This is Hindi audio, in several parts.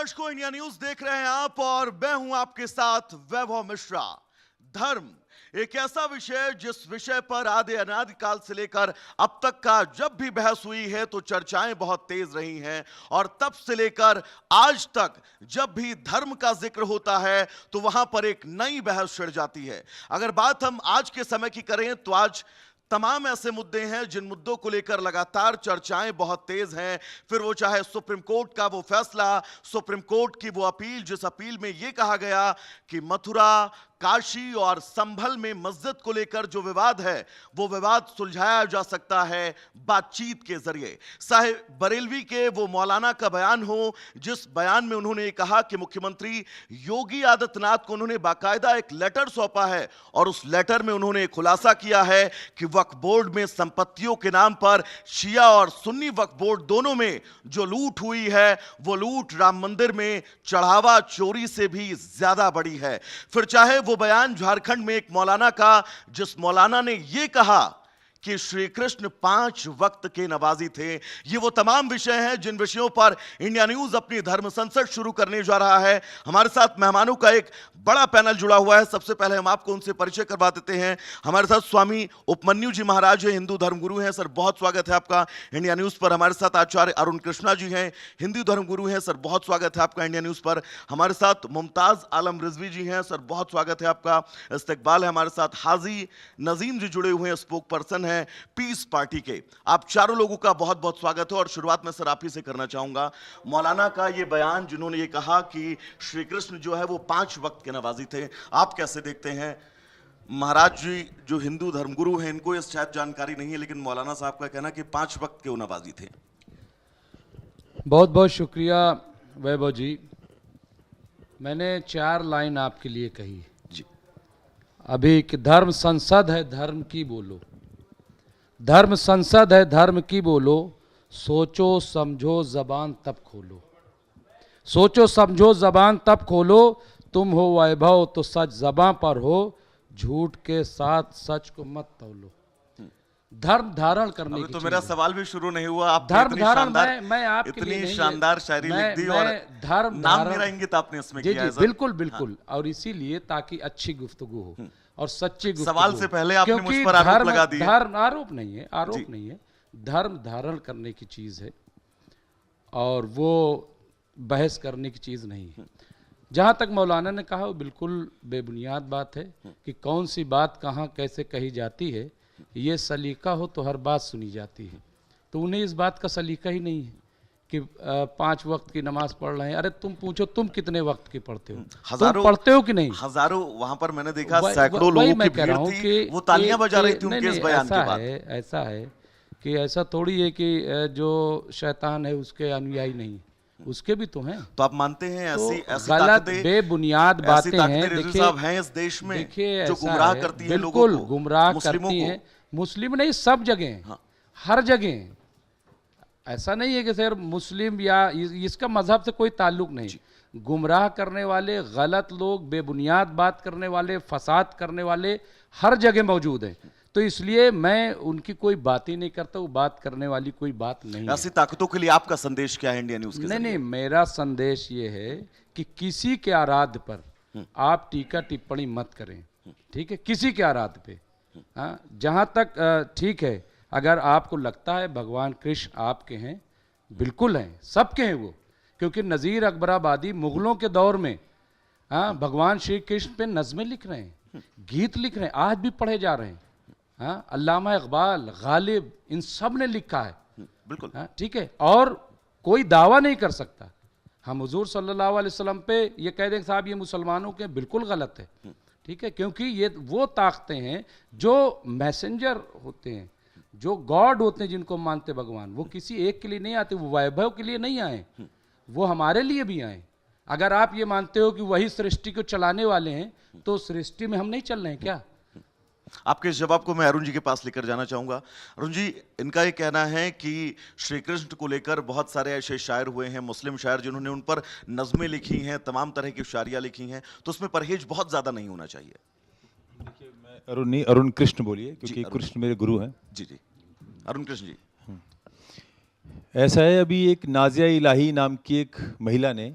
दर्शकों, इंडिया न्यूज देख रहे हैं आप और मैं हूं आपके साथ वैभव मिश्रा। धर्म एक ऐसा विषय जिस विषय पर आदि अनादिकाल से लेकर अब तक का जब भी बहस हुई है तो चर्चाएं बहुत तेज रही हैं और तब से लेकर आज तक जब भी धर्म का जिक्र होता है तो वहां पर एक नई बहस छिड़ जाती है। अगर बात हम आज के समय की करें तो आज तमाम ऐसे मुद्दे हैं जिन मुद्दों को लेकर लगातार चर्चाएं बहुत तेज हैं। फिर वो चाहे सुप्रीम कोर्ट का वो फैसला, सुप्रीम कोर्ट की वो अपील जिस अपील में यह कहा गया कि मथुरा, काशी और संभल में मस्जिद को लेकर जो विवाद है वो विवाद सुलझाया जा सकता है बातचीत के जरिए। साहिब बरेलवी के वो मौलाना का बयान हो जिस बयान में उन्होंने कहा कि मुख्यमंत्री योगी आदित्यनाथ को उन्होंने बाकायदा एक लेटर सौंपा है और उस लेटर में उन्होंने खुलासा किया है कि वक्फ बोर्ड में संपत्तियों के नाम पर शिया और सुन्नी वक्फ बोर्ड दोनों में जो लूट हुई है वो लूट राम मंदिर में चढ़ावा चोरी से भी ज्यादा बड़ी है। फिर चाहे वो बयान झारखंड में एक मौलाना का जिस मौलाना ने यह कहा कि श्री कृष्ण 5 वक्त के नवाजी थे। ये वो तमाम विषय हैं जिन विषयों पर इंडिया न्यूज अपनी धर्म संसद शुरू करने जा रहा है। हमारे साथ मेहमानों का एक बड़ा पैनल जुड़ा हुआ है। सबसे पहले हम आपको उनसे परिचय करवा देते हैं। हमारे साथ स्वामी उपमन्यु जी महाराज हैं, हिंदू धर्मगुरु हैं। सर बहुत स्वागत है आपका इंडिया न्यूज पर। हमारे साथ आचार्य अरुण कृष्णा जी हैं, हिंदू धर्मगुरु हैं। सर बहुत स्वागत है आपका इंडिया न्यूज पर। हमारे साथ मुमताज आलम रिजवी जी हैं। सर बहुत स्वागत है आपका। इस्तकबाल है। हमारे साथ हाजी नजीम जी जुड़े हुए हैं, स्पोक पर्सन है पीस पार्टी के। आप चारों लोगों का बहुत बहुत स्वागत है। और शुरुआत में सर आप ही से करना चाहूंगा, मौलाना का ये बयान जिन्होंने ये कहा कि श्री कृष्ण जो है वो 5 वक्त के नवाजी थे, आप कैसे देखते हैं? महाराज जी जो हिंदू धर्मगुरु हैं इनको इस शायद जानकारी नहीं है, लेकिन मौलाना साहब का कहना कि 5 वक्त के वो नवाजी थे। बहुत बहुत शुक्रिया वैभव जी। मैंने 4 लाइन आपके लिए कही जी अभी कि धर्म संसद है, धर्म की बोलो। धर्म संसद है, धर्म की बोलो। सोचो समझो जबान तब खोलो। सोचो समझो जबान तब खोलो। तुम हो वैभव तो सच जबां पर हो, झूठ के साथ सच को मत तौलो। धर्म धारण करने की तो मेरा सवाल भी शुरू नहीं हुआ। आप धर्म धारण मैं आपके लिए इतनी नहीं शानदार शायरी लिख दी और धर्म नाम मेरा इंगित आपने इसमें जी किया जी है। बिल्कुल बिल्कुल। और इसीलिए ताकि अच्छी गुफ्तगू हो और सच्ची गुफ्तगू। सवाल से पहले आपने मुझ क्योंकि पर आरोप लगा दिया। धर्म आरोप नहीं है, आरोप नहीं है। धर्म धारण करने की चीज है और वो बहस करने की चीज नहीं है। जहां तक मौलाना ने कहा वो बिल्कुल बेबुनियाद बात है कि कौन सी बात कहाँ कैसे कही जाती है। ये सलीका हो तो हर बात सुनी जाती है, तो उन्हें इस बात का सलीका ही नहीं है कि 5 वक्त की नमाज पढ़ रहे हैं। अरे तुम पूछो तुम कितने वक्त की पढ़ते हो, तुम पढ़ते हो कि नहीं? हजारों वहां पर मैंने देखा, सैकड़ों लोगों की भीड़ थी, वो तालियां बजा रही थी उनके इस बयान के बाद। ऐसा है कि ऐसा थोड़ी है कि जो शैतान है उसके अनुयायी नहीं, उसके भी तो हैं। तो आप मानते हैं ऐसी गलत बेबुनियाद बातें हैं? देखिए हैं इस देश में देखिए जो गुमराह करती हैं लोगों को, बिल्कुल गुमराह करती हैं। मुस्लिम नहीं, सब जगह हर जगह। ऐसा नहीं है कि सर मुस्लिम या इसका मजहब से कोई ताल्लुक नहीं। गुमराह करने वाले, गलत लोग, बेबुनियाद बात करने वाले, फसाद करने वाले हर जगह मौजूद हैं। तो इसलिए मैं उनकी कोई बात ही नहीं करता, वो बात करने वाली कोई बात नहीं। ऐसी ताकतों के लिए आपका संदेश क्या है इंडिया न्यूज के? नहीं, मेरा संदेश ये है कि किसी के आराध्य पर आप टीका टिप्पणी मत करें, ठीक है? किसी के आराध्य पे। हाँ, जहाँ तक ठीक है, अगर आपको लगता है भगवान कृष्ण आपके हैं, बिल्कुल हैं, सबके हैं वो। क्योंकि नज़ीर अकबराबादी मुगलों के दौर में भगवान श्री कृष्ण पे नज़में लिख रहे हैं, गीत लिख रहे हैं, आज भी पढ़े जा रहे हैं। हाँ, अल्लामा इकबाल, गालिब, इन सब ने लिखा है, बिल्कुल। हाँ, ठीक है। और कोई दावा नहीं कर सकता हम हुजूर सल्लल्लाहु अलैहि वसल्लम पे ये कह दें साहब ये मुसलमानों के, बिल्कुल गलत है, ठीक है? क्योंकि ये वो ताकतें हैं जो मैसेंजर होते हैं, जो गॉड होते हैं, जिनको मानते भगवान, वो किसी एक के लिए नहीं आते, वो वैभव के लिए नहीं आए, वो हमारे लिए भी आए। अगर आप ये मानते हो कि वही सृष्टि को चलाने वाले हैं तो सृष्टि में हम नहीं चल रहे हैं क्या? आपके इस जवाब को मैं अरुण जी के पास लेकर जाना चाहूंगा। अरुण जी, इनका ये कहना है कि श्री कृष्ण को लेकर बहुत सारे ऐसे शायर हुए हैं, मुस्लिम शायर, जिन्होंने उन पर नज़में लिखी हैं, तमाम तरह की शायरियाँ लिखी हैं, तो उसमें परहेज बहुत ज़्यादा नहीं होना चाहिए। देखिए, मैं अरुण नहीं, अरुण कृष्ण बोलिए, क्योंकि कृष्ण मेरे गुरु हैं। जी जी, अरुण कृष्ण जी। ऐसा है, अभी एक नाजिया इलाही नाम की एक महिला ने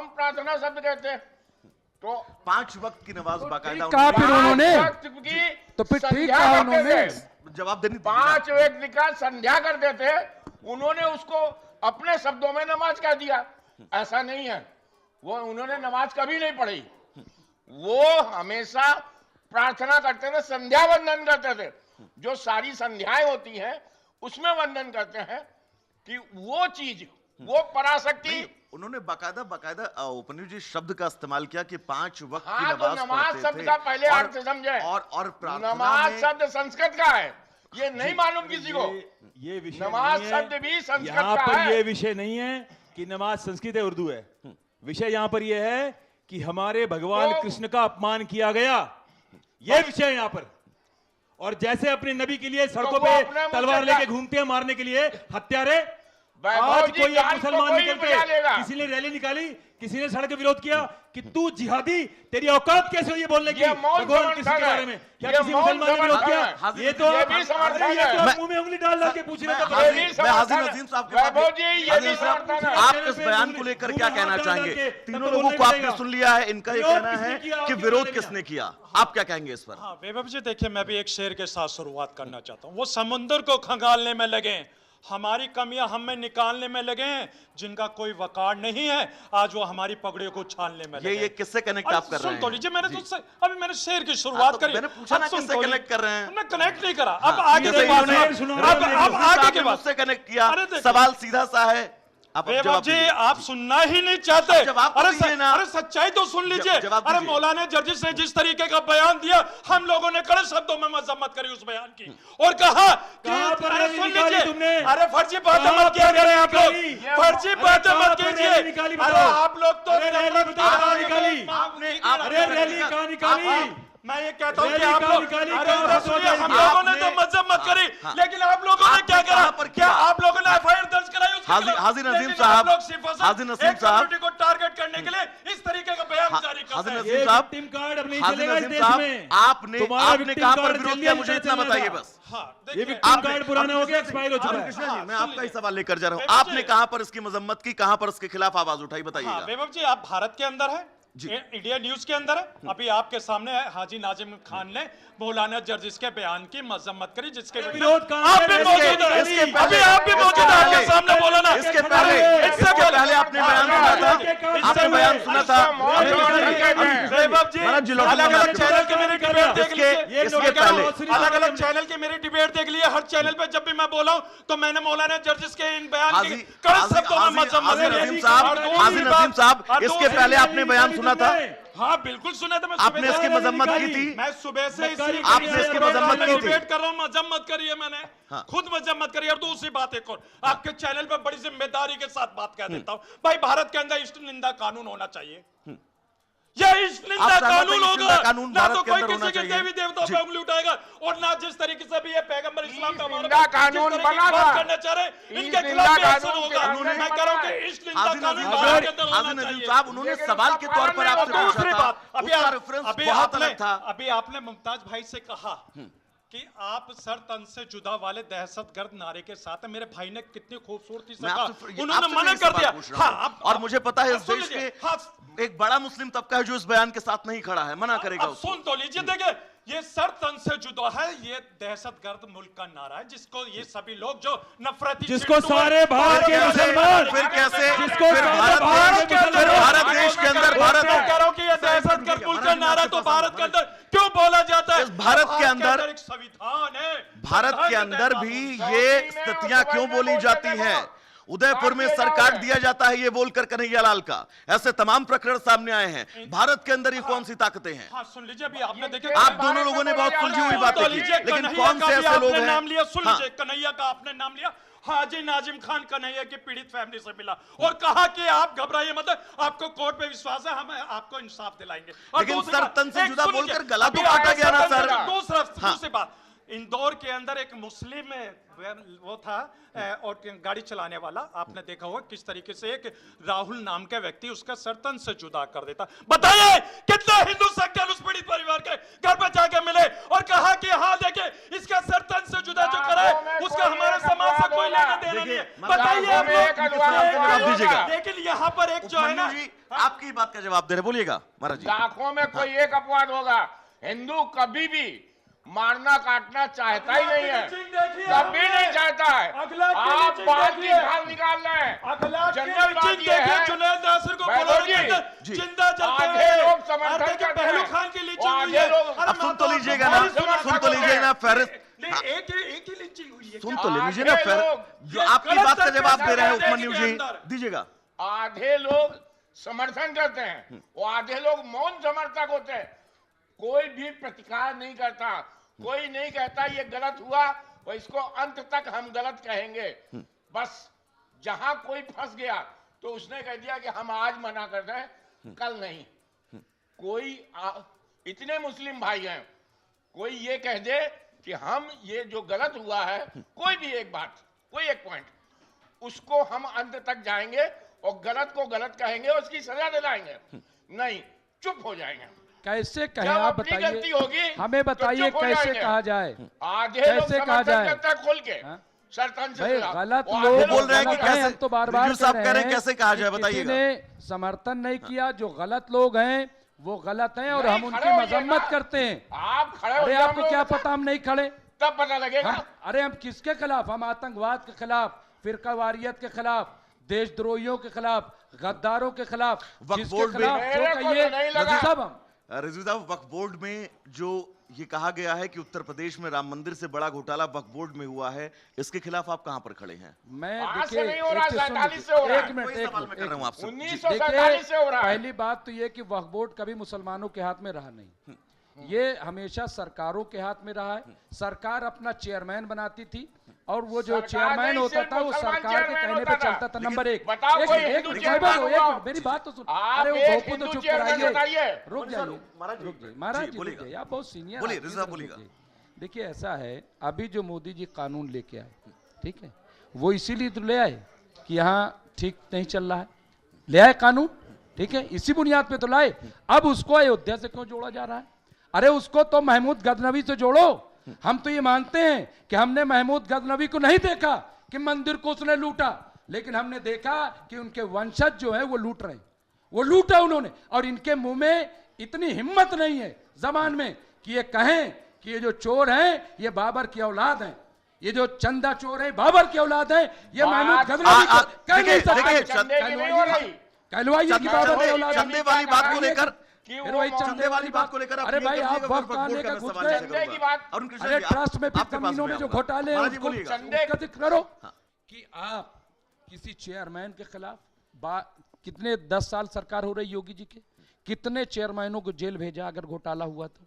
हम प्रार्थना शब्द कहते हैं। तो 5 वक्त की नमाज बाकायदा ठीक कहा फिर उन्होंने। 5 वक्त की तो फिर ठीक संध्या कहा करते उन्होंने। थे। जवाब देनी 5 व्यक्ति का संध्या करते थे, उन्होंने उसको अपने शब्दों में नमाज कह दिया। ऐसा नहीं है, वो उन्होंने नमाज कभी नहीं पढ़ी, वो हमेशा प्रार्थना करते थे, संध्या वंदन करते थे। जो सारी संध्याएं होती हैं उसमें वंदन करते हैं कि वो चीज, वो पराशक्ति उन्होंने बाकायदा उपन्यु जी शब्द का इस्तेमाल किया कि 5 वक्त की हाँ, तो नमाज नमाज पढ़ते शब्द थे। का पहले और- अर्थ समझे। और प्रार्थना नमाज में शब्द संस्कृत का है, ये नहीं मालूम किसी को। ये विषय नमाज नहीं है। शब्द भी संस्कृत यहाँ का पर है। ये विषय नहीं है कि नमाज संस्कृत है उर्दू है। विषय यहाँ पर यह है कि हमारे भगवान तो- कृष्ण का अपमान किया गया, यह विषय है यहाँ पर। और जैसे अपने नबी के लिए सड़कों वो पे अपने मुंह तलवार से लेके का- घूमते हैं मारने के लिए हत्यारे। वैभव आज जी, कोई एक गाल को मुसलमान कोई निकल बजा लेगा। के किसी ने रैली निकाली, किसी ने सड़क विरोध किया कि तू जिहादी, तेरी औकात कैसे हुई ये बोलने की ये मौन भगवान कृष्ण के समर्थन है। बारे में? क्या ये किसी मौन मुसलमान ने विरोध समर्थन किया? है। ये तो ये आप- भी समर्थन अरे ये तो है। आप मुंह में उंगली डाल के पूछ रहे थे। मैं ये भी हाजिर समर्थन नजीम साहब के वैभव पास- जी, ये हाजिर भी साहब, समर्थन है। आप इस बयान को लेकर क्या कहना चाहेंगे? तीनों लोगों को आपने सुन लिया है, इनका ये विरोध कहना है किसने किया? कि आपके विरोध बारे में किसने किया, आप क्या कहेंगे इस पर? हाँ वैभव जी, देखिए मैं भी एक शेर के साथ शुरुआत करना चाहता हूँ। वो समुद्र को खंगालने में लगे, हमारी कमियां हमें निकालने में लगे हैं, जिनका कोई वकार नहीं है आज वो हमारी पगड़ियों को छानने में लगे। ये किससे कनेक्ट अरे आप कर रहे सुन हैं? तो लीजिए, मैंने तो अभी मैंने शेर की हाँ, शुरुआत तो करी। मैंने पूछा ना अब सुन किससे तो कनेक्ट कर रहे हैं? हमने कनेक्ट नहीं करा। अब हाँ, आगे जैसे की बात इन्होंने- है। सुनो, अब इन्होंने आगे आपने की बात मुझसे कनेक्ट किया, अरे देखिए। सवाल सीधा सा है, आप वैभव जवाब जी दीजिए। आप सुनना ही नहीं चाहते। जवाब तो दीजिए ना। अरे सच्चाई तो सुन लीजिए। जवाब अरे दीजिए। मौलाना जर्जिस ने जिस तरीके का बयान दिया, हम लोगों ने कड़े शब्दों में मजम्मत करी उस बयान की और कहा कि कहाँ पर अरे रैली सुन निकाली लीजिए, तुमने? अरे फर्जी बातें कहाँ मत किया पर करें रैली आप लोग, निकाली? फर्जी बातें कहाँ मत पर कीजिए। रैली निकाली अरे बताओ? आप लोग तो अरे रैली बताओ कहाँ निकाली? अरे रैली कहाँ निकाली? मैं ये कहता हूँ कि रैली आप कहाँ लोग, निकाली? अरे कहाँ तो बताओ सुनिए, हम जाएगी? लोगों ने तो आपने- मजम्मत करी, हाँ। लेकिन आप लोगों ने आपने क्या करा? कहाँ पर क्या किया? आप लोगों ने एफआईआर दर्ज कराई उसके हाजी- खिलाफ? हाजी नजीम लेकिन साहब, आप लोग सिर्फ और सिर्फ हाजी नजीम एक साहब, कम्युनिटी को टारगेट करने के लिए इस तरीके का बयान जारी करते हाजी हैं। नजीम ये साहब, विक्टिम कार्ड अब नहीं हाजी चलेगा इस नजीम देश साहब, में। आपने तुम्हारा आपने विक्टिम कहाँ पर कार्ड विरोध जल्दी किया, नहीं मुझे इतना चलने बताइए लगा। बस। हाँ, ये देखिए, विक्टिम आपने- कार्ड पुराना हो गया, एक्सपायर हो चुका है। कृष्णा जी, मैं सुन आपका ही लीजिए। सवाल लेकर जा रहा हूँ, वैभव आपने जी- कहाँ पर इसकी मजम्मत की, कहाँ पर इसके खिलाफ आवाज उठाई, हाँ बताइएगा। वैभव जी, आप भारत के अंदर है, इंडिया न्यूज के अंदर है। अभी आपके सामने है, हाजी नाजिम खान ने मौलाना जर्जिस के बयान की मजम्मत करी, जिसके विरोध कहाँ आप है? भी इसके- मौजूद हैं। इसके अभी पहले- आप भी मौजूद हैं, आपके सामने बोला ना। इसके पहले आपने बयान सुना था, आपने बयान सुना था। वैभव जी, महाराज जी, लौट अलग अलग माफ चैनल के मेरे डिबेट देख लीजिए। इसके मैं कह रहा हूं, पहले- अलग अलग चैनल के मेरे डिबेट देख लिए। हर चैनल पे जब भी मैं बोला हूं तो मैंने मौलाना जर्जिस के इन बयान की हाजी कड़े शब्दों में मजम्मत हाजी करी। नजीम साहब, और दूसरी हाजी बात- नजीम साहब, और इसके दूसरी पहले बात- आपने बयान सुना था, हाँ बिल्कुल सुना था। मैं आपने सुबह इसकी से- मजम्मत की थी। मैं सुबह से इसी आपने इसकी मजम्मत की थी। डिबेट कर रहा हूँ, मजम्मत करी है मैंने, हाँ। खुद मजम्मत करी। और दूसरी बात एक और, आपके चैनल पर बड़ी जिम्मेदारी के साथ बात कह देता हूँ, भाई भारत के अंदर इष्ट निंदा कानून होना चाहिए। यह इष्ट निंदा आप सहमत हैं कानून इष्ट होगा, निंदा कानून ना भारत तो के कोई अंदर होना किसी के चाहिए। देवी देवताओं जी। पे उंगली उठाएगा, और ना जिस तरीके से भी ये पैगंबर इस्लाम का हमारे निंदा जिस कानून तरीके की बना बात था। करना चाह रहे हैं, इस इनके निंदा खिलाफ भी एक्शन कानून के होगा। उन्होंने मैं कह रहा हूँ बनाया कि इष्ट निंदा हाजी कानून नजीम भारत के अंदर साहब, हाजी होना नजीम चाहिए। साहब, उन्होंने लेकिन सवाल के तौर पर आपसे और दूसरी पूछा बात, था, उसका रेफरेंस बहुत अलग था। अभी आपने मुमताज भाई से कहा कि आप सर तन से जुदा वाले दहशतगर्द नारे के साथ हैं। मेरे भाई ने कितनी खूबसूरती से मैं कहा, आपसे उन्होंने आपसे मना यही कर सवाल दिया। पूछ रहा हूं। हाँ, और मुझे पता है इस सुन देश लीजिए, के हाँ, एक बड़ा मुस्लिम तबका है जो इस बयान के साथ नहीं खड़ा है, मना करेगा अब उसको। सुन तो लीजिए, देखिए ये सर तन से जुदा है, ये दहशतगर्द मुल्क का नारा है, जिसको ये सभी लोग जो नफरती जिसको चिंटू हैं, सारे भारत के मुसलमान, फिर कैसे जिसको फिर सारे भारत भारत देश के अंदर- भारत देश के अंदर भारत मैं कह रहा हूं कि ये दहशतगर्द मुल्क का नारा तो भारत के अंदर क्यों बोला जाता है? इस भारत के अंदर- एक संविधान है, भारत संविधान के अंदर तहत भी लागू। ये स्थितियां क्यों बोली जाती हैं? उदयपुर में सर काट दिया जाता है ये बोलकर कन्हैयालाल का, ऐसे तमाम प्रकरण सामने आए हैं। भारत के अंदर ये कौन सी ताकतें हैं? हाँ सुन लीजिए, अभी आपने देखे आप दोनों लोगों ने बहुत सुलझी हुई बातें की, लेकिन कौन से ऐसे लोग हैं? नाम लिया, सुन हाँ। लीजिए, कन्हैया का आपने नाम लिया। हाजी नाजिम खान कन्हैया की पीड़ित फैमिली से मिला और कहा कि आप घबराइए मत, आपको कोर्ट पे विश्वास है, हम आपको इंसाफ दिलाएंगे। और लेकिन दूसरी सर बात, तन से एक जुदा सुन बोलकर लीजिए, गला तो अभी काटा आगे गया ना, सर तन से सर। दूसरी बात, इंदौर के अंदर एक मुस्लिम वो था और गाड़ी चलाने वाला, आपने देखा होगा किस तरीके से एक राहुल नाम का व्यक्ति उसका सरतन से जुदा कर देता। बताइए कितने हिंदू सेक्टर उस पीड़ित परिवार के घर पे जाके मिले और कहा कि हाँ देखिए इसका सरतन से जुदा जो करे उसका हमारे समाज से कोई लेना देना नहीं है। बताइए आप जवाब दीजिएगा। लोग, लेकिन यहाँ पर एक जो है ना, उपमन्यु जी, आपकी बात का जवाब दे रहे, बोलिएगा महाराज जी। लाखों में कोई एक अपवाद होगा। हिंदू कभी भी मारना काटना चाहता ही नहीं है, कभी नहीं चाहता है। आप बात की ढाल निकाल रहे हैं। जनरल बात ये है, जुनैद नासिर को वैभव बुलाने जी, के अंदर जी। जिंदा जलते आधे हैं। लोग समर्थन और देखिए, करते पहलू हैं। खान की लीची वो हुई आधे है। लोग- अरे अब सुन तो माता, लीजिएगा ना, हमारी सुन तो लीजिए ना फेरिस्त, नहीं, एक ही लीची हुई है। सुन तो लीजिए ना आधे फेरिस्त, लोग जो आपकी बात का जवाब दे रहे हैं उपमन्यु जी, दीजिएगा। आधे लोग समर्थन करते हैं, वो आधे लोग मौन समर्थक होते हैं। कोई भी प्रतिकार नहीं करता, कोई नहीं कहता ये गलत हुआ और इसको अंत तक हम गलत कहेंगे। बस जहां कोई फंस गया तो उसने कह दिया कि हम आज मना कर रहे हैं, कल नहीं। कोई इतने मुस्लिम भाई हैं, कोई ये कह दे कि हम ये जो गलत हुआ है, कोई भी एक बात, कोई एक पॉइंट, उसको हम अंत तक जाएंगे और गलत को गलत कहेंगे और उसकी सजा दिलाएंगे, नहीं चुप हो जाएंगे। कैसे कहें जब आप अपनी गलती बताइए, होगी हमें तो बताइए चुप हो कैसे जाएंगे। कहा जाए, आधे लोग कैसे कहा समर्थन जाए? करते हैं खोल के हाँ? सरपंच से भाई खिलाफ। गलत वो लोग आधे बोल रहे हैं कि गलत हैं, कैसे- हम तो बार बार रिजू साहब कह रहे हैं हैं कैसे कहा जाए, कि बताइएगा। किसी ने समर्थन नहीं किया, जो गलत लोग हैं वो गलत हैं और नहीं, हम उनकी खड़े होइए मजम्मत ना। करते हैं। आप खड़े हो अरे जाओ, आपको हम क्या लोग पता हम नहीं खड़े? तब पता लगेगा। अरे हम किसके खिलाफ? हम आतंकवाद के खिलाफ, फिरकावारियत के खिलाफ, देशद्रोहियों के खिलाफ, गद्दारों के खिलाफ, वक्फ जिसके बोर्ड में- खिलाफ जो मेरे को तो कहिए नहीं लगा। सब हम। रिजवी साहब, वक्फ बोर्ड में जो ये कहा गया है कि उत्तर प्रदेश में राम मंदिर से बड़ा घोटाला वक्फ बोर्ड में हुआ है, इसके खिलाफ आप कहां पर खड़े हैं? मैं आज से देखिए नहीं हो रहा, एक चीज सुन 47 से हो लीजिए, रहा है। एक मिनट वही एक सवाल मैं मिनट कर रहा हूं एक आपसे। 1947 से हो रहा है। पहली बात तो ये कि वक्फ बोर्ड कभी मुसलमानों के हाथ में रहा नहीं, ये हमेशा सरकारों के हाथ में रहा है। सरकार अपना चेयरमैन बनाती थी और वो जो सरकार चेयरमैन नहीं, होता सिर्फ था वो मुसलमान सरकार के चेयरमैन कहने पे होता था। चलता था। नंबर एक, बताओ एक कोई मिनट, हिंदू एक चेयरमैन मिनट, हुआ? मेरी बात तो सुन। आप अरे वो एक भोपू तो हिंदू चुप चेयरमैन कराइए, बताइए। रुक जाइए, महाराज जी, रुक जाइए महाराज जी, जी, बोलिएगा। रुक जाइए, आप बहुत सीनियर बोलिए, आदमी हैं, रिजवा रुक बोलिएगा। जाइए। देखिए ऐसा है, अभी जो मोदी जी कानून लेके आए, ठीक है, वो इसीलिए तो ले आए कि यहाँ ठीक नहीं चल रहा है, ले आए कानून, ठीक है, इसी बुनियाद पे तो लाए। अब उसको अयोध्या से क्यों जोड़ा जा रहा है? अरे उसको तो महमूद गजनवी से जोड़ो। हम तो ये मानते हैं कि हमने महमूद गजनवी को नहीं देखा कि मंदिर को उसने लूटा, लेकिन हमने देखा कि उनके वंशज जो है वो लूट रहे हैं, वो लूटा उन्होंने। और इनके मुंह में इतनी हिम्मत नहीं है जबान में कि ये कहें कि ये जो चोर हैं ये बाबर की औलाद हैं, ये जो चंदा चोर है बाबर की औलाद है, ये महमूद गजनवी कह नहीं सकते। चंदे की नहीं हो रही। कहलवाइए कि बाबर की औलाद है। चंदे वाली बात को लेकर, कि फिर वो वही चंदे वाली बात को लेकर अरे भाई आप वक्त वक्त आने का घुस गए। चंदे की बात- अरुण कृष्ण अरे जी, आप- ट्रस्ट में फिर आपके पास जमीनों में मैं जो आऊंगा। घोटाले हैं महाराज जी, उसको बोलिएगा। उसका जिक्र करो कि आप किसी चेयरमैन के खिलाफ कितने 10 साल सरकार हो रही योगी जी के, कितने चेयरमैनों को जेल भेजा अगर घोटाला हुआ तो?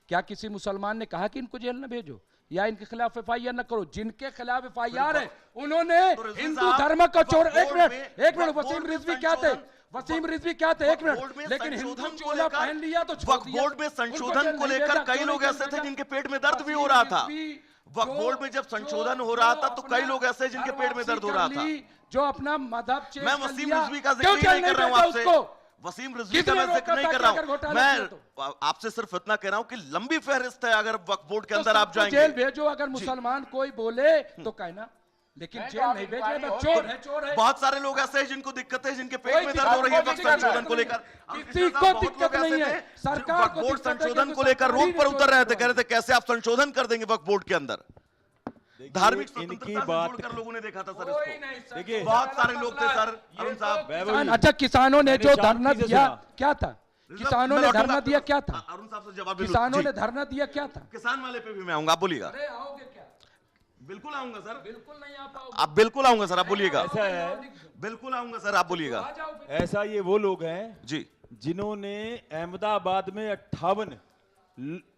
क्या किसी मुसलमान ने कहा कि इनको जेल न भेजो या इनके खिलाफ एफआईआर न करो? जिनके खिलाफ एफआईआर है उन्होंने तो रिजवी हिंदू साहब, धर्म को छोड़, वक्फ एक बोर्ड मिनट में- एक मिनट, वक्फ वसीम बोर्ड में रिजवी क्या थे? संशोधन- वसीम रिजवी क्या थे? एक वक्फ बोर्ड में मिनट, लेकिन हिंदू संशोधन को चोला लेकर- पहन लिया तो छोड़ वक्फ दिया। बोर्ड में उनको संशोधन जेल को नहीं लेकर भेजा, कई क्यों लोग नहीं ऐसे थे भेजा? जिनके पेट में दर्द भी हो वसीम रहा था। रिजवी वक्फ जो- बोर्ड में जब जो- संशोधन हो रहा था तो जो कई लोग अपना ऐसे जिनके पेट में दर्द हो रहा था। जो अपना मदहब चेंज मैं कर वसीम लिया, रिजवी का क्यों जिक्र नहीं जेल कर रहा हूं भेजा आपसे, उसको? वसीम रिजवी का किसने मैं जिक्र रोका नहीं था कर कि रहा अगर हूं, घोटाला किया तो? मैं आपसे सिर्फ इतना कह रहा हूं कि लंबी फहरिस्त है। अगर वक्फ बोर्ड के तो अंदर आप सबको जाएंगे जेल भेजो, अगर मुसलमान कोई बोले तो कहना, लेकिन नहीं, जेल तो नहीं आप भेजे, इंक्वायरी बस हो चोर गई। है, चोर है। बहुत सारे लोग ऐसे हैं जिनको दिक्कत है, जिनके पेट कोई में दर्द हो रही है दिक्कत वक्त नहीं है। संशोधन को लेकर। किसी को दिक्कत नहीं है। सरकार वक्फ को बोर्ड दिक्कत है कि संशोधन को कोई लेकर सरकारी रोड पर नहीं उतर रहे थे, छोड़ कह रहे थे कैसे आप संशोधन कर देंगे वक्फ बोर्ड के अंदर। धार्मिक इनकी स्वतंत्रता से बात जोड़कर लोगों ने देखा था सर कोई इसको। नहीं, सर, देखिए, बहुत सारे लोग थे सर, अरुण साहब। किसान, अच्छा किसानों ने मैंने जो शांति धरना से दिया सुना। क्या था? किसानों मैं ने लौटूंगा धरना आपके दिया पास। क्या था? अरुण साहब से जवाब ले लो। किसानों जी। ने धरना दिया क्या था? किसान वाले पे भी मैं आऊंगा, आप बोलिएगा। अरे आओगे क्या? बिल्कुल आऊंगा सर, बिल्कुल नहीं आ पाओगे। आप बिल्कुल आऊंगा सर, आप बोलिएगा। ऐसा है, बिल्कुल आऊंगा सर, आप बोलिएगा। आ जाओ फिर। ऐसा ये वो लोग हैं जी, जिन्होंने अहमदाबाद में 58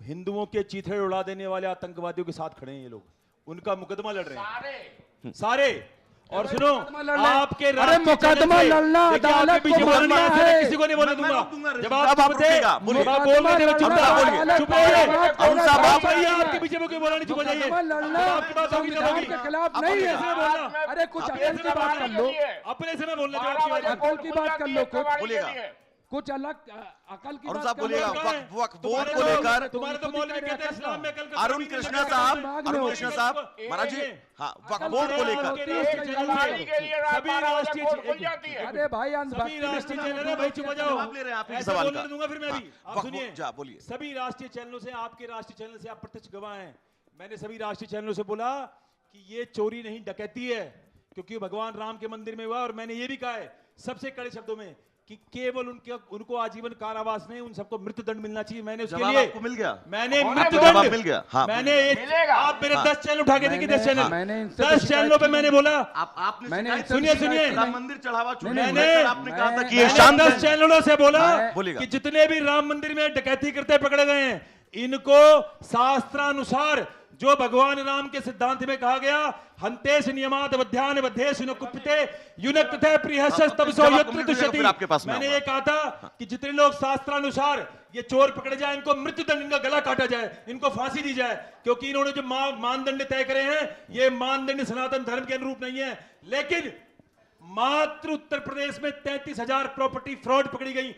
हिंदुओं के चीथड़े उड़ा देने वाले आतंकवादियों के साथ खड़े हैं ये लोग, उनका मुकदमा लड़ रहे हैं सारे। और सुनो, मुकदमा लड़ना- आपके अरे राष्ट्रीय मुकदमा चैनल से- लड़ना देखिए, आपके अदालत पीछे को बोलने बोलना वाले है। किसी को नहीं बोलने मैं दूंगा। रोकूंगा, जब साहब, आप आप चुप थे, रुकिएगा, बोलिए। जब आप बोल रहे थे मैं चुप मुकदमा था। लड़ना चुप रहिए। अदालत अरुण साहब, आप आप भैया, आपके पीछे कोई बोलना नहीं, चुप हो जाइए। मुकदमा लड़ना जब आपकी बात होगी तब संविधान होगी। के खिलाफ अपने नहीं से है। मैं बोलना, अरे कुछ अकल की बात कर लो, अपने से मैं बोलना जब 12 आपकी बजे बात अकल की बात कर लो, कोर्ट खुल बोलिएगा। जाती है। कुछ अलग अकल की अरुण बात साहब कर लो। बोलिएगा। कहाँ है? वक्फ बोर्ड को तुम्हारे तो- लेकर तुम्हारे तो मौलवी कहते हैं इस्लाम में कल का अरुण कभी नहीं कृष्ण लगा। साहब, दिमाग में अरुण हो। कृष्ण साहब, महाराज जी, हाँ, वक्फ बोर्ड को लेकर होती है, राष्ट्रीय उसका चैनल इलाज से- के लिए रात सभी 12 बजे राष्ट्रीय कोर्ट खुल एक- जाती है। अरे भाई सभी अंधभक्ति राष्ट्रीय में चैनल है भाई, चुप हो जाओ। जवाब ले रहे हैं आप इस ऐसे सवाल बोलने का। दूंगा फिर मैं भी। हाँ, आप वक्फ सुनिए, बोर्ड, जा, बोलिए। सभी राष्ट्रीय चैनलों से, आपके राष्ट्रीय चैनल से आप प्रत्यक्ष गवाह हैं। मैंने सभी राष्ट्रीय चैनलों से बोला कि ये चोरी नहीं डकैती है, क्योंकि भगवान राम के मंदिर में हुआ। और मैंने ये भी कहा है सबसे कड़े शब्दों में कि केवल उनको आजीवन कारावास नहीं, उन सबको मृत्युदंड मिलना चाहिए। मैंने उसके जवाब लिए आपको मिल गया? मैंने जवाब मृत्युदंड मिल गया? हाँ। मैंने मिलेगा। आप मेरे 10 चैनल उठा के देखिए, 10 चैनल, मैंने इनसे 10 चैनलों पे मैंने बोला, आपने मैंने शिकायत इनसे की? सुनिए, राम मंदिर चढ़ावा चोरी नहीं, को नहीं, लेकर आपने कहा था कि ये मैंने शांत 10 है। चैनलों से बोला बोलिएगा। कि जितने भी राम मंदिर में डकैती करते पकड़े गए हैं, इनको शास्त्रानुसार जो भगवान राम के सिद्धांत में कहा गया, हंतेश नियमात वध्यान वध्येश न कुप्यते युनक्तते प्रियस्य तपसो जब आपको यत्र मिल जाएगा, तुष्यति। फिर आपके पास में मैंने आऊंगा। ये कहा था कि जितने लोग शास्त्रानुसार ये चोर पकड़े जाए, इनको मृत्युदंड, इनका गला काटा जाए, इनको फांसी दी जाए, क्योंकि इन्होंने जो मानदंड तय करे हैं, ये मानदंड सनातन धर्म के अनुरूप नहीं है। लेकिन मात्र उत्तर प्रदेश में 33,000 प्रॉपर्टी फ्रॉड पकड़ी गई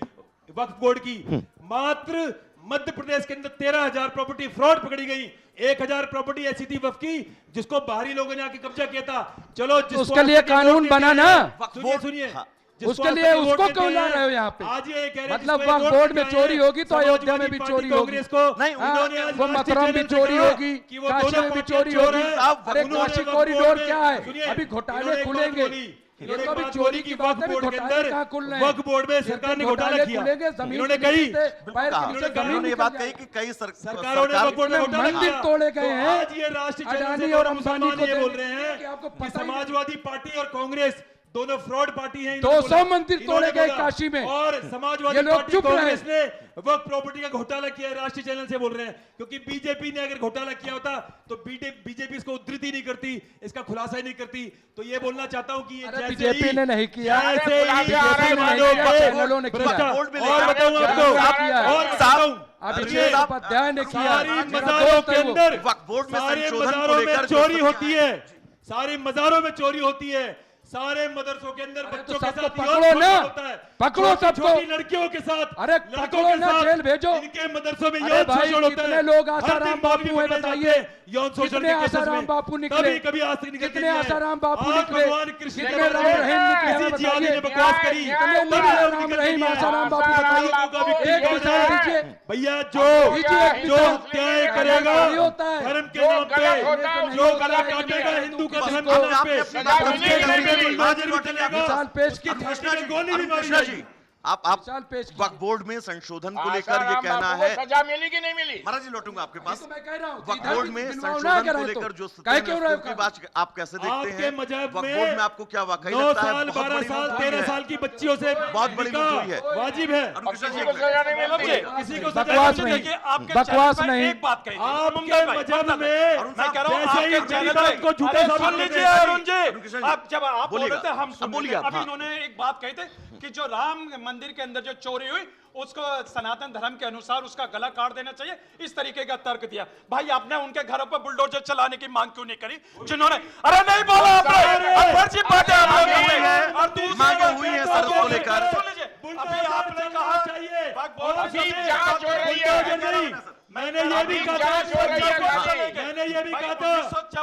वक्फ बोर्ड की, मात्र मध्य प्रदेश के अंदर 13,000 प्रॉपर्टी फ्रॉड पकड़ी गई, 1,000 प्रॉपर्टी ऐसी थी वक्फ की जिसको बाहरी लोगों ने आके कब्जा किया था। चलो जिसको उसके लिए आज तक ये कानून वोट बना देते ना। हैं, वक्फ सुनिए बोर्ड- सुनिए, हाँ। जिसको उसके आज लिए तक ये उसको वोट क्यों देते ला हैं, रहे हो यहाँ पे? आज ये कह रहे हैं मतलब जिसको ये वक्फ वोट बोर्ड में देते चोरी हैं, होगी तो अयोध्या में भी समाजवादी चोरी पार्टी होगी। कांग्रेस को नहीं, उन्होंने आज वो राष्ट्रीय मथुरा में चैनल से चोरी कहा होगी, कि वो काशी दोनों में भी पार्टियां चोरी चोर होगी। हैं। साहब, अरे उन्होंने काशी वक्फ कॉरिडोर बोर्ड में- क्या है? सुनिए, अभी घोटाले इन्होंने एक बात खुलेंगे। बोली, ये इन्होंने तो एक अभी बात चोरी बोली की कि बात वक्फ है, अभी बोर्ड के घोटाले अंदर कहाँ खुल रहे हैं? वक्फ बोर्ड में सरकार ने घोटाला घोटाले किया। खुलेंगे, जमीन इन्होंने के कही नीचे से पैर कहा। के नीचे जमीन उन्होंने ये निकल बात जाएगी। कही कि कई सरकारों ने वक्फ बोर्ड में घोटाला मंदिर किया। तोड़े गए तो हैं। आज ये राष्ट्रीय चैनल अडानी से और दोनों अंबानी मुसलमान को ये बोल देने रहे कि हैं आपको कि पता ही नहीं। समाजवादी पार्टी और कांग्रेस दोनों फ्रॉड पार्टी हैं। 200 मंदिर तोड़े गए बोला। काशी में। और ये समाजवादी लोग पार्टी चुप रहे। कांग्रेस ने वक्फ प्रॉपर्टी का घोटाला किया है, राष्ट्रीय चैनल से बोल रहे हैं, क्योंकि बीजेपी ने अगर घोटाला किया होता तो बीजेपी इसको उद्धृति नहीं करती, इसका खुलासा ही नहीं करती। तो ये बोलना चाहता हूं कि ये अरे जैसे बीजेपी ही- ने नहीं किया। जैसे अरे ही बीजेपी ने नहीं मुसलमानों किया, पे चैनलों ने किया। भ्रष्टाचार- बोर्ड में और लिखा बताऊं है, आपको, साहब किया है। और साहब, बताऊं, अभी सुनिए, ये उपाध्याय ने किया। सारी मेरा मज़ारों दोस्त के है वो। अंदर वक्फ बोर्ड में सारे संशोधन को मज़ारों में लेकर जो चोरी स्थितियां होती है, सारे मज़ारों में चोरी होती है, सारे मदरसों के अंदर अरे बच्चों तो के सबको साथ पकड़ो यौन ना। शोषण होता है, पकड़ो छोटी- सबको। छोटी लड़कियों के साथ, अरे लड़कों पकड़ो के ना, साथ जेल भेजो। इनके मदरसों में अरे यौन भाई, शोषण होता कितने है। लोग हर आसाराम दिन बापू मौलवी हैं, पकड़े बताइए। जाते हैं, यौन शोषण कितने के केसेस आसाराम में। बापू निकले? कभी आज तक निकलते कितने नहीं हैं। आसाराम बापू आज निकले? भगवान कृष्ण कितने के राम बारे में रहीम निकले? किसी हमें जिहादी ने बताइए। बकवास करी, कितने तब निकले लोग राम निकल रहीम, दिए। आसाराम बापू बताइए, बताइए। लोगों का भी एक ठीक मिसाल है। दीजिए। भैया दीजिए एक जो मिसाल। त्याग करेगा नहीं होता है। धर्म के जो नाम गलत होता है, पे, जो उसको गला सजा काटेगा मिलेगी। हिंदू का बस धर्म को के नाम पे, आपने सजा उसके मिलेगी, घर में मिलेगी। बुलडोजर भी चलेगा, मिसाल पेश उसकी कीजिए। छाती में गोली भी मारी कृष्णा जी, जाएगी। आप मिसाल पेश कीजिए। वक्फ बोर्ड में संशोधन को लेकर ये आसाराम कहना बापू को है। सजा मिली कि नहीं मिली? महाराज जी लौटूंगा आपके पास। तो मैं कह रहा हूं, वक्फ इधर बोर्ड भी में दिलवाना संशोधन करा को है लेकर तो। जो कह क्यों रहे हो की बात आप कैसे देखते आपके हैं? मजहब वक्फ में बोर्ड में आपको क्या वाकई 9 लगता है? साल बहुत 12 बड़ी साल मुद्दा 13 है। साल की बच्चियों से बहुत बड़ी निकाह मुद्दा है। वाजिब है। अरुण कृष्णा जी, किसी को सजा नहीं मिलती। किसी को सजा बकवास नहीं नहीं, मिलती। देखिए, आपके बकवास चैनल पे नहीं। एक बात कही थी। आपके मुमताज भाई, मजहब मुमताज भाई। में मैं कह रहा हूं, जैसे ही आपके मेरी चैनल बात पे- को झूठा अरे साबित सुन करते लीजिए हैं। अरुण अरुण कृष्णा जी, जी, अब जब आप बोल बोलिएगा। रहे थे हम अब सुन बोलिएगा, रहे थे। अभी हाँ। इन्होंने एक बात कही थी कि जो राम मंदिर के अंदर जो चोरी हुई उसको सनातन धर्म के अनुसार उसका गला काट देना चाहिए, इस तरीके का तर्क दिया। भाई आपने उनके घरों पर बुलडोजर चलाने की मांग क्यों नहीं करी? जिन्होंने अरे नहीं बोला आपने, अब फर्जी बात है आप लोगों में। और दूसरी मांगे बात हुई हैं क्या सर उसको है? लेकर। सुन लीजिए, अभी आपने कहा चाहिए। वक्फ बोर्ड और की अभी जांच हो रही है। बुलडोजर नहीं। मैंने ये भी कहा था, जांच हो रही है, मैंने ये भी कहा था,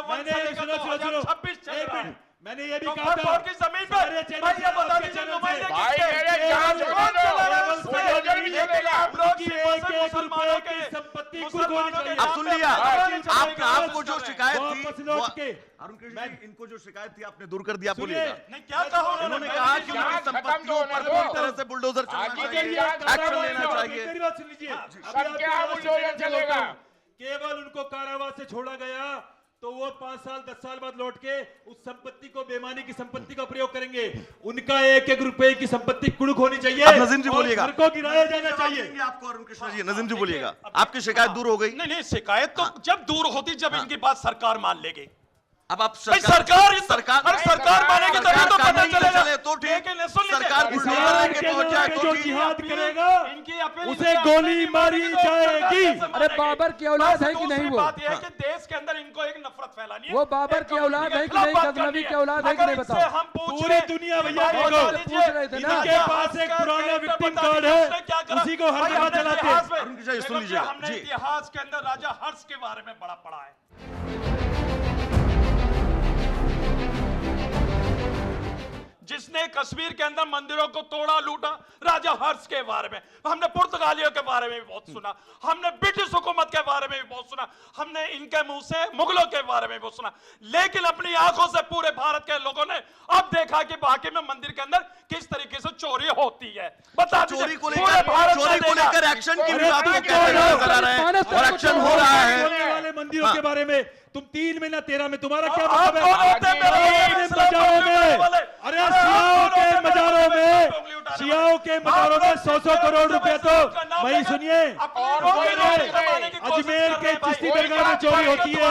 मैंने सुनो, एक मिनट, मैंने ये भी कहा था, की जमीन पे सारे चैनल भाई ये से, बता आपके दीजिए चैनल नुमाइंदे से। भाई किसके? मेरे जांच कौन होने दो। चला रहा है उसमें? बुलडोजर भी चलेगा। आप लोग कि सिंपल एक से एक मुसलमानों रुपए के की संपत्ति मुसलमानों कुछ के होनी आप नाम सुन पे लिया? गोली चलाएगा, आपको जो शिकायत थी वापस लौट के। अरुण कृष्ण जी, इनको जो शिकायत थी आपने दूर कर दिया। सुनिए, बोलिएगा। नहीं क्या कहा उन्होंने कहा कि उनकी जांच खत्म संपत्तियों तो पर होने पूरी दो। तरह से बुलडोजर चलना आगे चाहिए, के जांच एक्शन खत्म लेना होने दो। चाहिए। मेरी बात सुन लीजिए। सब अभी क्या आपकी बुलडोजर बात सुनिए, चलेगा? केवल उनको कारावास से छोड़ा गया तो वो 5 साल 10 साल बाद लौट के उस संपत्ति को, बेईमानी की संपत्ति का प्रयोग करेंगे। उनका एक एक रुपए की संपत्ति कुड़क होनी चाहिए। अब नजीम जी और बोलिएगा। घर को गिराया जाना जवाब चाहिए। देंगे आपको अरुण कृष्णा जी। नजीम जी बोलिएगा। आपकी शिकायत दूर हो गई? नहीं नहीं, शिकायत तो जब दूर होती जब इनकी बात सरकार मान लेगी। अब आप भाई सरकार सरकार सरकार मानेगी तभी तो पता कानून चलेगा। चले तो ठीक। लेकिन सुन लीजिए, सरकार इस्लाम बुलडोजर लेके के पहुंच नाम जाए पे तो जो ठीक। जिहाद करेगा, इनकी अपील उसे गोली मारी जाएगी। अरे बाबर की औलाद है कि नहीं वो? बात यह है कि देश के अंदर इनको एक नफरत फैलानी है। वो बाबर की औलाद है कि नहीं? गजनवी की औलाद है कि नहीं? बताओ। पूरी दुनिया भैया देखो, देखो, पूछ रहे थे ना। इनके पास एक पुराना विक्टिम कार्ड है, उसी को हर जगह चलाते हैं। अरुण कृष्णा जी, सुन लीजिएगा। हमने जी। इतिहास के अंदर राजा हर्ष के बारे में बड़ा पढ़ा है। जिसने कश्मीर के अंदर मंदिरों को तोड़ा लूटा, राजा हर्ष के बारे में हमने, पुर्तगालियों के बारे में भी बहुत सुना, हमने ब्रिटिश हुकूमत के बारे में भी बहुत सुना, हमने इनके मुंह से मुगलों के बारे में बहुत सुना, लेकिन अपनी आंखों से पूरे भारत के लोगों ने अब देखा कि बाकी में मंदिर के अंदर किस तरीके से चोरी होती है। बता दीजिए, चोरी को पूरे भारत में देखा। लेकर एक्शन की भी आपको कहते नजर आ रहे हैं और एक्शन हो रहा है। होने वाले मंदिरों के बारे में तुम 3 महीना 13 में तुम्हारा क्या आप मतलब कौन होते हैं मेरे है? इस्लाम मजारों के में, वाले? अरे शियाओं के मजारों में, शियाओं के मजारों में 100 करोड़ रुपए तो वही सुनिए, अजमेर के चिश्ती दरगाह में चोरी होती है,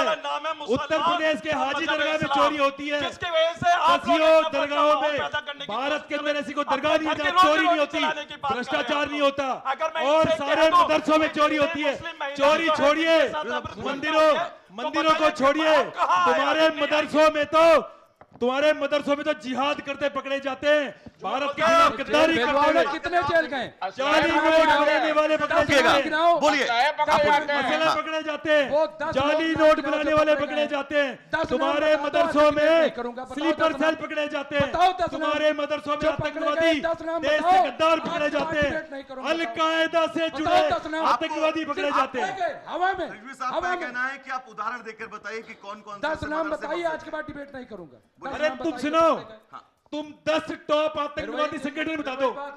उत्तर प्रदेश के हाजी दरगाह में चोरी होती है, जिसकी वजह से आप लोग दसियों इतना दरगाहों माहौल में, पैदा करने की भारत कोशिश के कर अंदर रहे ऐसी हैं। कोई दरगाह नहीं और जहाँ रोटी चोरी नहीं रोटी होती, चलाने की बात कर रहे हैं। भ्रष्टाचार नहीं होता, अगर मैं और इनसे सारे कह दूं मदरसों में कि चोरी होती है। मुस्लिम महिला चोरी जो है, छोड़िए, जिनके साथ आप मंदिरों को छोड़िए, तुम्हारे मदरसों में तो जिहाद करते पकड़े जाते हैं, भारत के खिलाफ गद्दारी करते बेलवाड़े हुए कितने जेल गए? जाली नोट बनाने वाले पकड़े जाते हैं, बोलिए मसले पकड़े जाते वो हैं, 10 जाली लोग नोट नाम बनाने गिनाओ वाले जो पकड़े पकड़े जाते हैं, 10 तुम्हारे नाम बताओ, मदरसों डिबेट नहीं में करूंगा, बताओ स्लीपर 10 सेल नाम। पकड़े जाते बताओ हैं, 10 नाम। तुम्हारे मदरसों में जो पकड़े गए, 10 नाम आतंकवादी देश बताओ। से गद्दार पकड़े आज जाते डिबेट नहीं हैं, करूंगा, अल कायदा से बताओ जुड़े 10 नाम। आतंकवादी पकड़े जाते हैं। हवा में, रिजवी साहब हवा का में कहना है कि आप उदाहरण देकर बताइए कि कौन कौन 10 नाम बताइए, आज के बाद डिबेट नहीं करूंगा। 10 अरे नाम तुम बताइए, सुनो, बताइए। तुम 10 टॉप आतंकवादी संगठन बता दो। बात है।